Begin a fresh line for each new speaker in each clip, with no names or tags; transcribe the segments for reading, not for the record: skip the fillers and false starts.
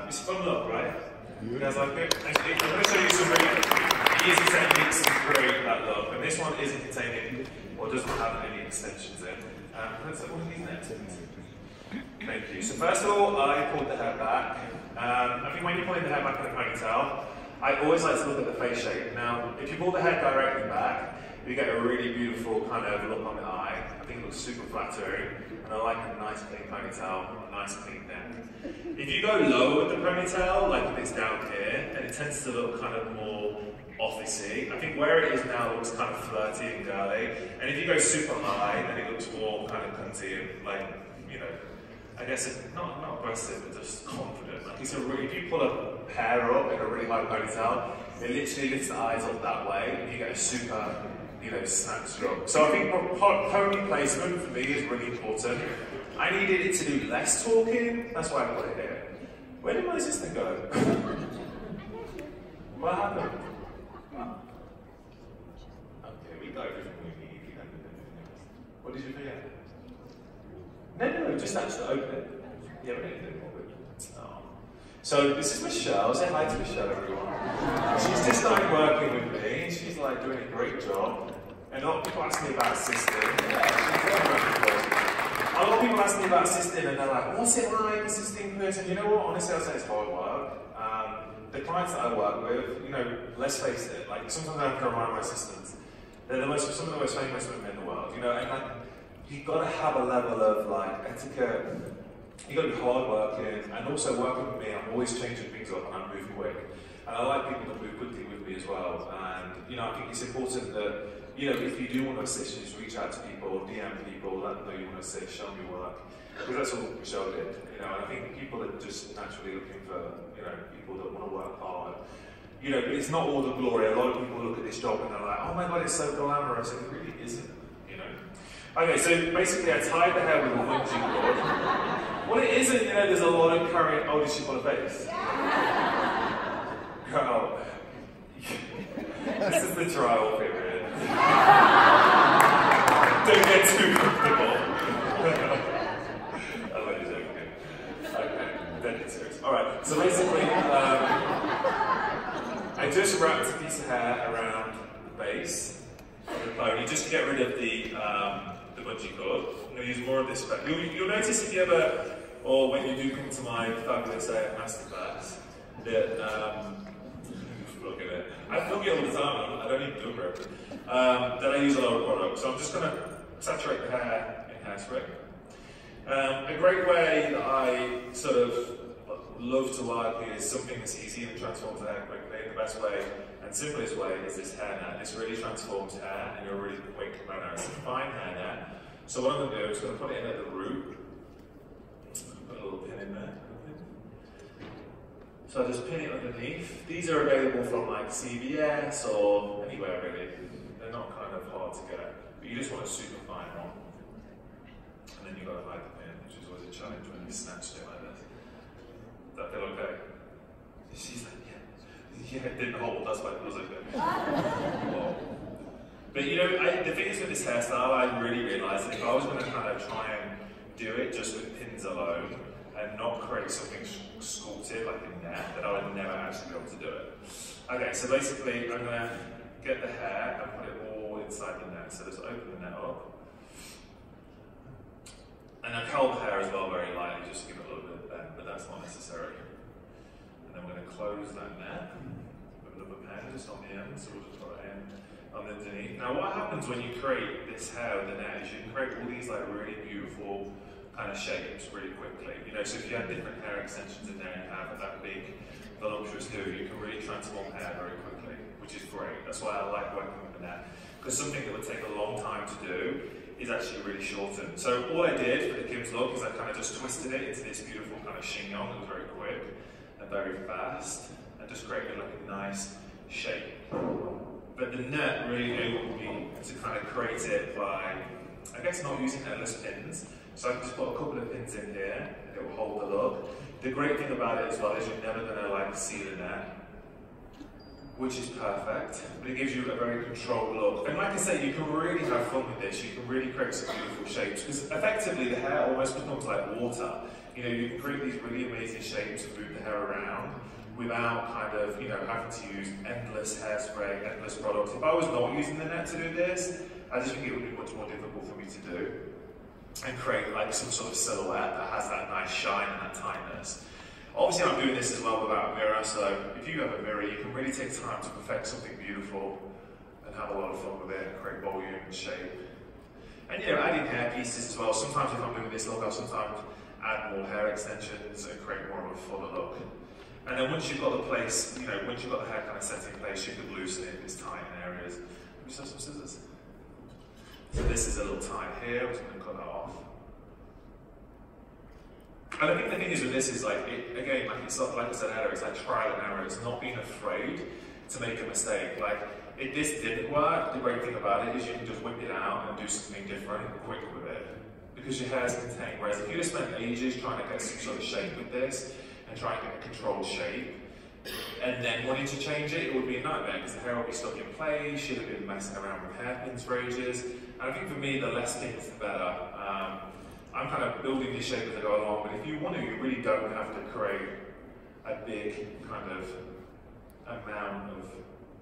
It's a fun look, right? You guys like it? I'm going to show you some really easy techniques to create that look. And this one isn't containing or doesn't have any extensions in. Let's look at one of these next. Thank you. So first of all, I pulled the hair back. I think when you're pulling the hair back in a ponytail, I always like to look at the face shape. Now, if you pull the hair directly back, you get a really beautiful kind of look on the eye. I think it looks super flattering, and I like a nice clean ponytail, a nice clean neck. If you go low with the ponytail, like if it's down here, then it tends to look kind of more officey. I think where it is now looks kind of flirty and girly, and if you go super high, then it looks more kind of cunty and like, you know, I guess it's not aggressive, but just confident. Like if you pull a hair up in a really high ponytail, it literally lifts the eyes up that way, and you get a super, you know, snatched look. So I think pony placement for me is really important. I needed it to do less talking, that's why I put it here. Where did my assistant go? What happened? Okay, we got everything we need. What did you forget? No, just actually open it. Yeah, we don't need it more. Oh. So this is Michelle. Say hi to Michelle, everyone. She's just started working with me. She's like doing a great job. And a lot of people ask me about assisting. A lot of people ask me about assisting and they're like, what's it like assisting person? You know what? Honestly, I'll say it's hard work. The clients that I work with, you know, let's face it, like sometimes I have to remind my assistants, they're some of the most famous women in the world, you know, and like, you've got to have a level of like etiquette, you've got to be hard working, and also working with me, I'm always changing things up and I move quick. And I like people that move quickly with me as well. And you know, I think it's important that, you know, if you do want to assist, just reach out to people, DM people, let them know you want to assist, show them your work. Because that's what Michelle did, you know, and I think people are just naturally looking for, you know, people that want to work hard. You know, but it's not all the glory. A lot of people look at this job and they're like, oh my God, it's so glamorous, and it really isn't, you know. Okay, so basically I tied the hair with a bungee cord. Well, it isn't, you know, there's a lot of current, oh, did she pull a face? Girl, this is the trial period. Don't get too comfortable. I'm only joking. Okay, don't get serious. Alright, so basically, I just wrapped a piece of hair around the base of the pony just to get rid of the bungee cord. I'm going to use more of this. You'll notice if you ever, or when you do come to my fabulous masterclass, that look at it. I film it all the time, I don't even do it very often. That I use a lot of products. So I'm just going to saturate the hair in hairspray. A great way that I sort of love to work is something that's easy and transforms the hair quickly. The best way and simplest way is this hair net. This really transforms hair in a really quick manner. It's a fine hair net. So what I'm going to do is going to put it in at the root. Put a little pin in there. So I just pin it underneath. These are available from like CVS or anywhere really. They're not kind of hard to get, but you just want a super fine one. And then you've got to hide the pin, which is always a challenge when you snatch it like this. Does that feel okay? She's like, yeah, it didn't hold, that's why it feels okay. But you know, the thing is with this hairstyle, I really realised that if I was going to kind of try and do it just with pins alone, and not create something sculpted like a net, that I would never actually be able to do it. Okay, so basically I'm going to get the hair and put it all inside the net. So just open the net up. And I curl the hair as well very lightly just to give it a little bit of bend, but that's not necessary. And then we're going to close that net with another pen just on the end, so we'll just put it in underneath. Now what happens when you create this hair with the net is you can create all these like really beautiful kind of shapes really quickly. You know, so if you have different hair extensions in there and you have that big, voluptuous do, you can really transform hair very quickly, which is great. That's why I like working with the net. Because something that would take a long time to do is actually really shortened. So all I did for the Kim's look is I kind of just twisted it into this beautiful kind of chignon that was very quick and very fast, and just created like a nice shape. But the net really enabled me to kind of create it by, I guess, not using endless pins. So I can just put a couple of pins in here, and it will hold the look. The great thing about it as well is you're never going to like see the net, which is perfect, but it gives you a very controlled look. And like I say, you can really have fun with this. You can really create some beautiful shapes, because effectively the hair almost becomes like water. You know, you can create these really amazing shapes and move the hair around without kind of, you know, having to use endless hairspray, endless products. If I was not using the net to do this, I just think it would be much more difficult for me to do and create like some sort of silhouette that has that nice shine and that tightness. Obviously I'm doing this as well without a mirror, so if you have a mirror, you can really take time to perfect something beautiful and have a lot of fun with it and create volume and shape. And you know, adding hair pieces as well. Sometimes if I'm doing this look, I'll sometimes add more hair extensions and create more of a fuller look. And then once you've got the place, you know, once you've got the hair kind of set in place, you can loosen it if it's tight in areas. Let me just have some scissors. So this is a little tight here, I'm just going to cut that off. And I think the thing is with this is like, again, like it's not, like I said earlier, it's like trial and error. It's not being afraid to make a mistake. Like, if this didn't work, the great thing about it is you can just whip it out and do something different and quick with it. Because your hair is contained. Whereas if you just spent ages trying to get some sort of shape with this, and try and get a controlled shape, and then wanting to change it, it would be a nightmare because the hair will be stuck in place, you'll have been messing around with hairpins for ages. And I think for me, the less pins, the better. I'm kind of building this shape as I go along, but if you want to, you really don't have to create a big kind of amount of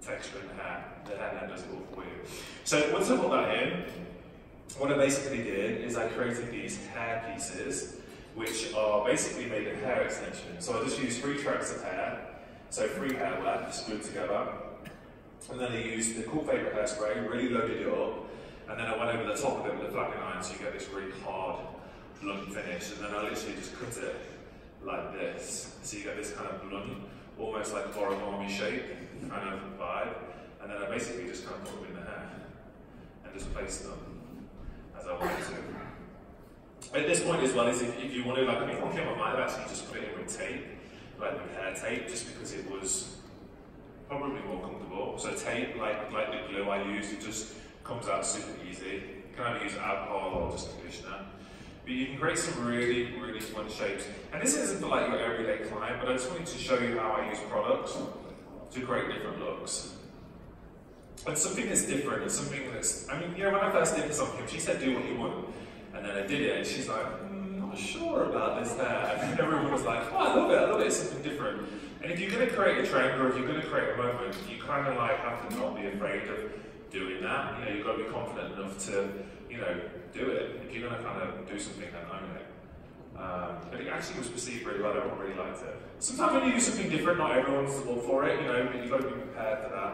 texture in the hair. The hair does it all for you. So once I put that in, what I basically did is I created these hair pieces, which are basically made of hair extensions. So I just used 3 tracks of hair, so 3 hair wefts glued together, and then I used the Cool Favourite hairspray, really loaded it up, and then I went over the top of it with a flattening iron so you get this really hard, blunt finish, and then I literally just cut it like this. So you get this kind of blunt, almost like origami shape kind of vibe, and then I basically just kind of put them in the hair and just place them as I wanted to. At this point as well, is if you want to, like, I mean, Kim might have actually just put it in with tape, like with hair tape, just because it was probably more comfortable. So tape, like the glue I use, it just comes out super easy. You can either use alcohol or just conditioner. But you can create some really, really fun shapes. And this isn't for like your everyday client, but I just wanted to show you how I use products to create different looks. And something that's different, and something that's, I mean, you know, when I first did this on Kim, she said, do what you want. And then I did it, and she's like, not sure about this there. And everyone was like, oh, I love it, it's something different. And if you're going to create a trend, or if you're going to create a moment, you kind of like have to not be afraid of doing that. You know, you've got to be confident enough to, you know, do it. If you're going to kind of do something, then own it. But it actually was perceived really well, everyone really liked it. Sometimes when you do something different, not everyone's all for it, you know, but you've got to be prepared for that,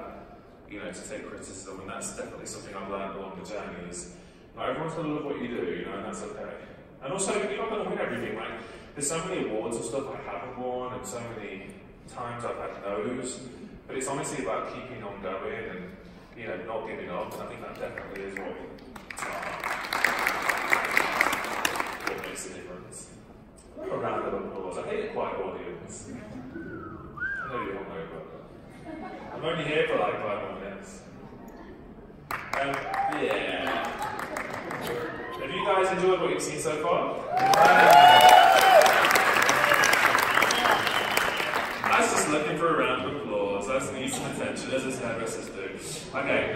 you know, to take criticism, and that's definitely something I've learned along the journey is, not everyone's going to love what you do, you know, and that's okay. And also, you're not going to win everything. Like, there's so many awards and stuff I haven't won, and so many times I've had no's. But it's honestly about keeping on going and, you know, not giving up. And I think that definitely is what makes a difference. A round of applause. I hate a quiet audience. I know you don't know, but I'm only here for like 5 more minutes. Yeah. Have you guys enjoyed what you've seen so far? I was just looking for a round of applause. That's need some attention, as his hairdressers do. Okay,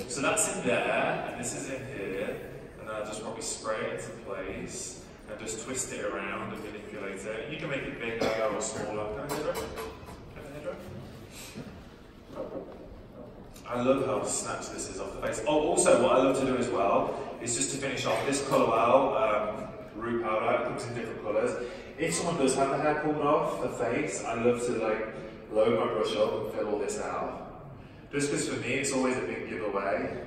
so that's in there, and this is in here, and then I'll just probably spray it into place, and just twist it around and manipulate it. You can make it bigger or smaller. Can I hairdress? I love how snatched this is off the face. Oh, also what I love to do as well is just to finish off this colour well, root powder. It comes in different colours. If someone does have the hair pulled off the face, I love to like load my brush up and fill all this out. Just because for me it's always a big giveaway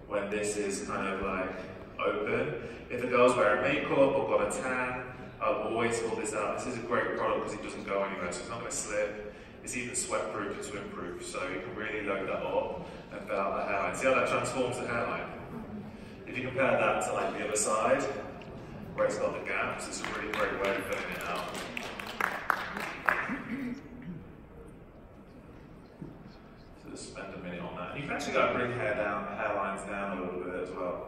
when this is kind of like open. If a girl's wearing makeup or got a tan, I'll always pull this out. This is a great product because it doesn't go anywhere, so it's not going to slip. It's even sweat-proof and swim-proof, so you can really load that up and fill out the hairline. See how that transforms the hairline? If you compare that to like the other side, where it's got the gaps, it's a really great way of filling it out. So just spend a minute on that. And you can actually go bring hairlines down a little bit as well.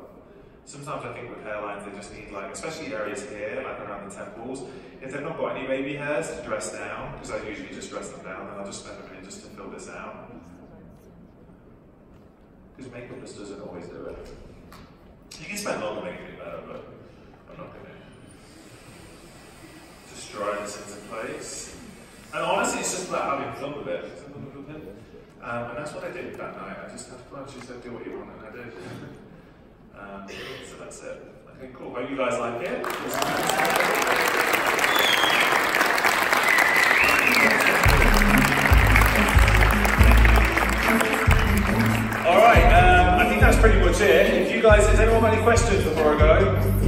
Sometimes I think with hairlines they just need like, especially areas here, like around the temples, if they've not got any baby hairs to dress down, because I usually just dress them down, then I'll just spend a minute just to fill this out. Because makeup just doesn't always do it. You can spend longer making it better, but I'm not going to. Just dry this into place. And honestly, it's just about having fun with it. And that's what I did that night. I just had fun. She said, do what you want, and I did. So that's it. Okay, cool. Hope you guys like it. Alright, I think that's pretty much it. If you guys, has anyone got any questions before I go?